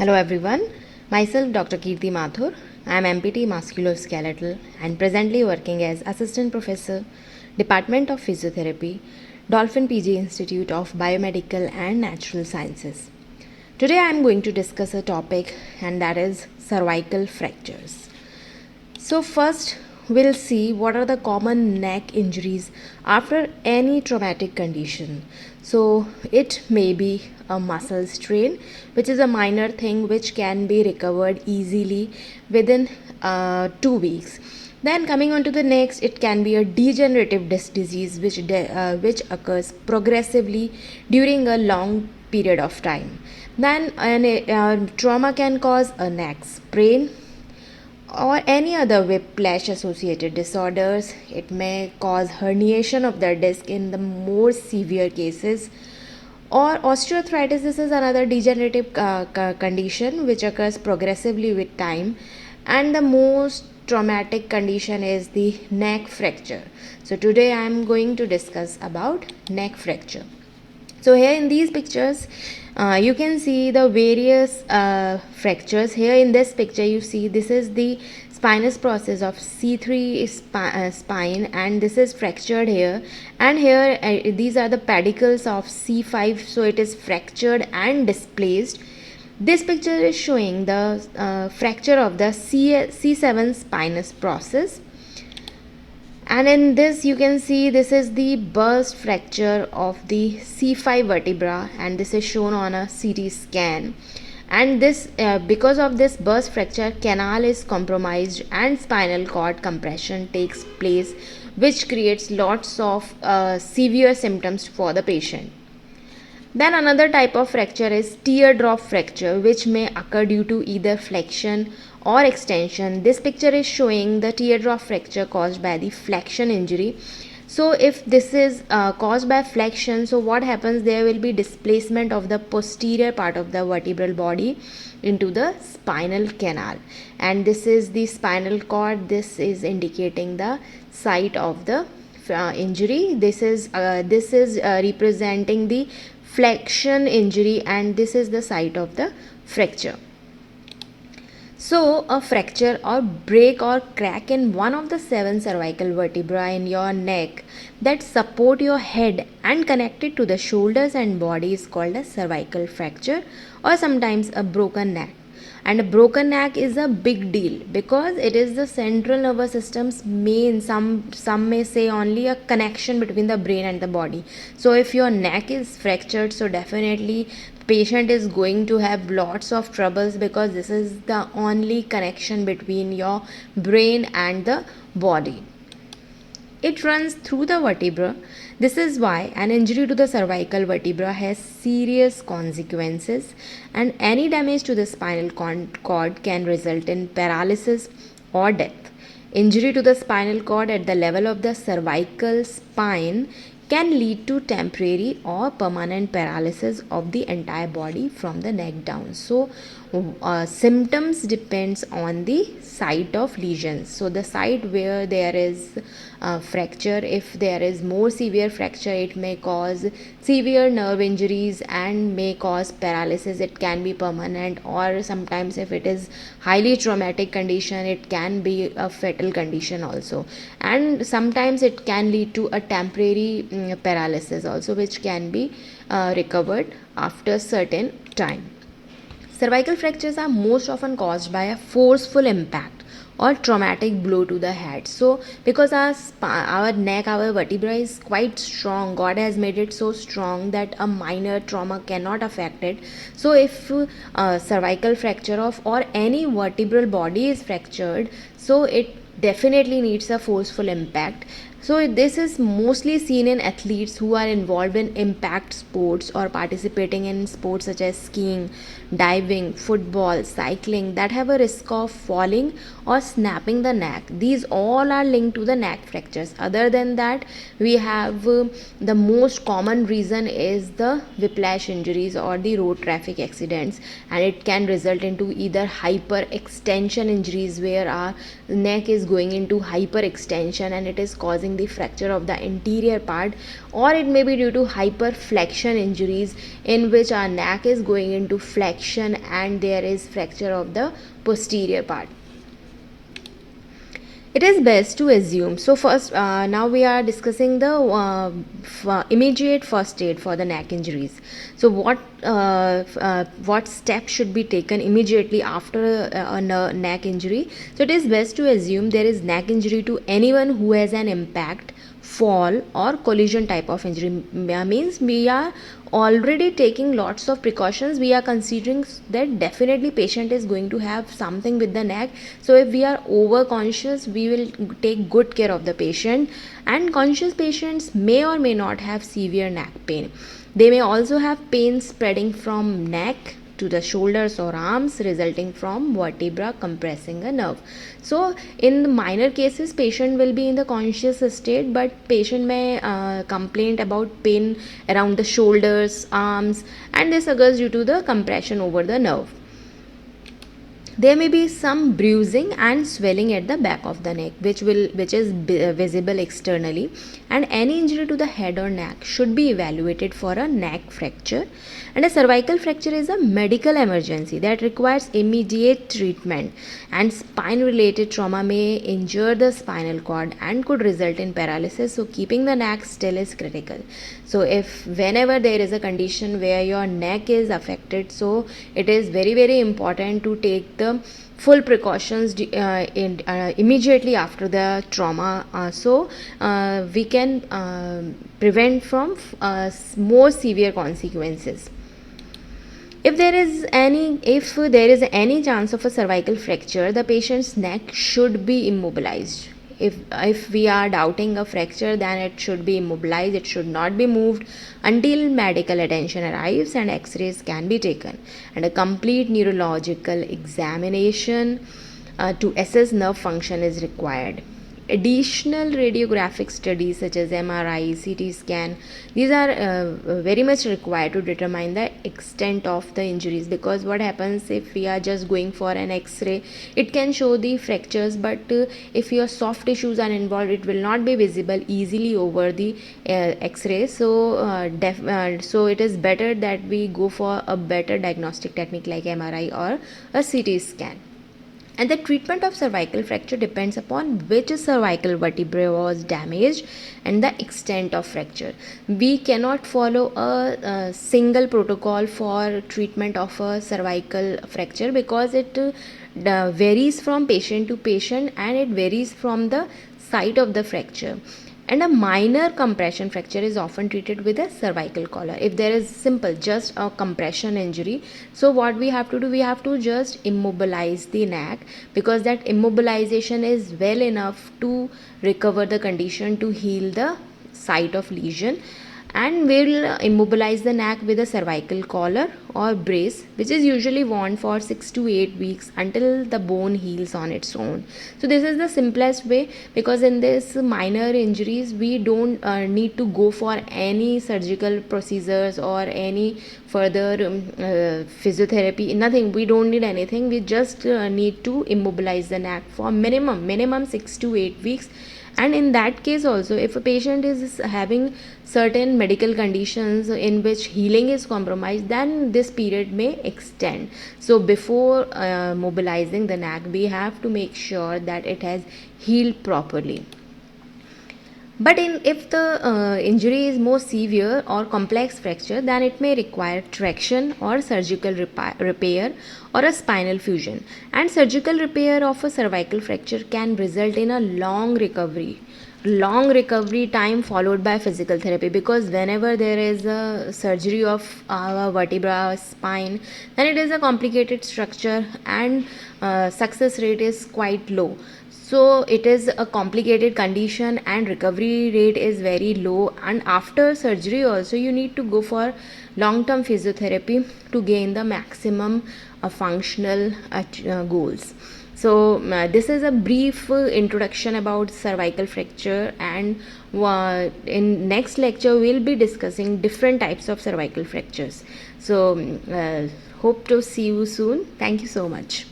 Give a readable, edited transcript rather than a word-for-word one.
Hello everyone, myself Dr. Kirti Mathur. I am MPT Musculoskeletal and presently working as Assistant Professor, Department of Physiotherapy, Dolphin PG Institute of Biomedical and Natural Sciences. Today I am going to discuss a topic and that is cervical fractures. So first we'll see what are the common neck injuries after any traumatic condition. So it may be a muscle strain, which is a minor thing which can be recovered easily within 2 weeks. Then coming on to the next, it can be a degenerative disc disease which occurs progressively during a long period of time. Then trauma can cause a neck sprain or any other whiplash associated disorders. It may cause herniation of the disc in the more severe cases. Or osteoarthritis, this is another degenerative condition which occurs progressively with time. And the most traumatic condition is the neck fracture. So today I am going to discuss about neck fracture. So here in these pictures, you can see the various fractures. Here in this picture, you see this is the spinous process of C3 spine, and this is fractured here. And here these are the pedicles of C5, so it is fractured and displaced. This picture is showing the fracture of the C7 spinous process. And in this you can see this is the burst fracture of the C5 vertebra, and this is shown on a CT scan. And this because of this burst fracture, canal is compromised and spinal cord compression takes place, which creates lots of severe symptoms for the patient. Then another type of fracture is teardrop fracture, which may occur due to either flexion or extension. This picture is showing the teardrop fracture caused by the flexion injury. So if this is caused by flexion, so what happens, there will be displacement of the posterior part of the vertebral body into the spinal canal, and this is the spinal cord. This is indicating the site of the injury. This is representing the flexion injury, and this is the site of the fracture. So a fracture or break or crack in one of the 7 cervical vertebrae in your neck that support your head and connected to the shoulders and body is called a cervical fracture, or sometimes a broken neck. And a broken neck is a big deal because it is the central nervous system's main, some may say only a connection between the brain and the body. So if your neck is fractured, so definitely patient is going to have lots of troubles, because this is the only connection between your brain and the body. It runs through the vertebra. This is why an injury to the cervical vertebra has serious consequences, and any damage to the spinal cord can result in paralysis or death. Injury to the spinal cord at the level of the cervical spine can lead to temporary or permanent paralysis of the entire body from the neck down. So symptoms depends on the site of lesions. So the site where there is fracture, if there is more severe fracture, it may cause severe nerve injuries and may cause paralysis. It can be permanent, or sometimes if it is highly traumatic condition, it can be a fatal condition also. And sometimes it can lead to a temporary paralysis also, which can be recovered after certain time. Cervical fractures are most often caused by a forceful impact or traumatic blow to the head. So because our neck, our vertebra is quite strong, God has made it so strong that a minor trauma cannot affect it. So if cervical fracture of or any vertebral body is fractured, so it definitely needs a forceful impact. So this is mostly seen in athletes who are involved in impact sports or participating in sports such as skiing, diving, football, cycling, that have a risk of falling or snapping the neck. These all are linked to the neck fractures. Other than that, we have the most common reason is the whiplash injuries or the road traffic accidents, and it can result into either hyperextension injuries where our neck is going into hyperextension and it is causing causing the fracture of the anterior part, or it may be due to hyperflexion injuries in which our neck is going into flexion and there is fracture of the posterior part. It is best to assume. So first, now we are discussing the immediate first aid for the neck injuries. So what steps should be taken immediately after a neck injury? So it is best to assume there is neck injury to anyone who has an impact, fall or collision type of injury. Means we are already taking lots of precautions. We are considering that definitely patient is going to have something with the neck. So if we are over conscious, we will take good care of the patient. And conscious patients may or may not have severe neck pain. They may also have pain spreading from neck to the shoulders or arms resulting from vertebra compressing a nerve. So in the minor cases, patient will be in the conscious state, but patient may complain about pain around the shoulders, arms, and this occurs due to the compression over the nerve. There may be some bruising and swelling at the back of the neck which is visible externally, and any injury to the head or neck should be evaluated for a neck fracture. And a cervical fracture is a medical emergency that requires immediate treatment, and spine related trauma may injure the spinal cord and could result in paralysis. So keeping the neck still is critical. So if whenever there is a condition where your neck is affected, so it is very important to take the full precautions immediately after the trauma, so we can prevent from more severe consequences. If there is any chance of a cervical fracture, the patient's neck should be immobilized. If we are doubting a fracture, then it should be immobilized. It should not be moved until medical attention arrives and x-rays can be taken, and a complete neurological examination to assess nerve function is required. Additional radiographic studies such as MRI, CT scan, these are very much required to determine the extent of the injuries, because what happens if we are just going for an X-ray, it can show the fractures, but if your soft tissues are involved, it will not be visible easily over the X-ray. So it is better that we go for a better diagnostic technique like MRI or a CT scan. And the treatment of cervical fracture depends upon which cervical vertebra was damaged and the extent of fracture. We cannot follow a single protocol for treatment of a cervical fracture, because it varies from patient to patient and it varies from the site of the fracture. And a minor compression fracture is often treated with a cervical collar. If there is simple just a compression injury, so what we have to do, we have to just immobilize the neck, because that immobilization is well enough to recover the condition, to heal the site of lesion. And we'll immobilize the neck with a cervical collar or brace, which is usually worn for 6 to 8 weeks until the bone heals on its own. So this is the simplest way, because in this minor injuries we don't need to go for any surgical procedures or any further physiotherapy, nothing. We don't need anything. We just need to immobilize the neck for minimum 6 to 8 weeks. And in that case also, if a patient is having certain medical conditions in which healing is compromised, then this period may extend. So before mobilizing the neck, we have to make sure that it has healed properly. But if the injury is more severe or complex fracture, then it may require traction or surgical repair or a spinal fusion. And surgical repair of a cervical fracture can result in a long recovery time followed by physical therapy, because whenever there is a surgery of our vertebra spine, then it is a complicated structure and success rate is quite low. So it is a complicated condition and recovery rate is very low, and after surgery also you need to go for long-term physiotherapy to gain the maximum functional goals. So this is a brief introduction about cervical fracture, and in next lecture we'll be discussing different types of cervical fractures. So hope to see you soon. Thank you so much.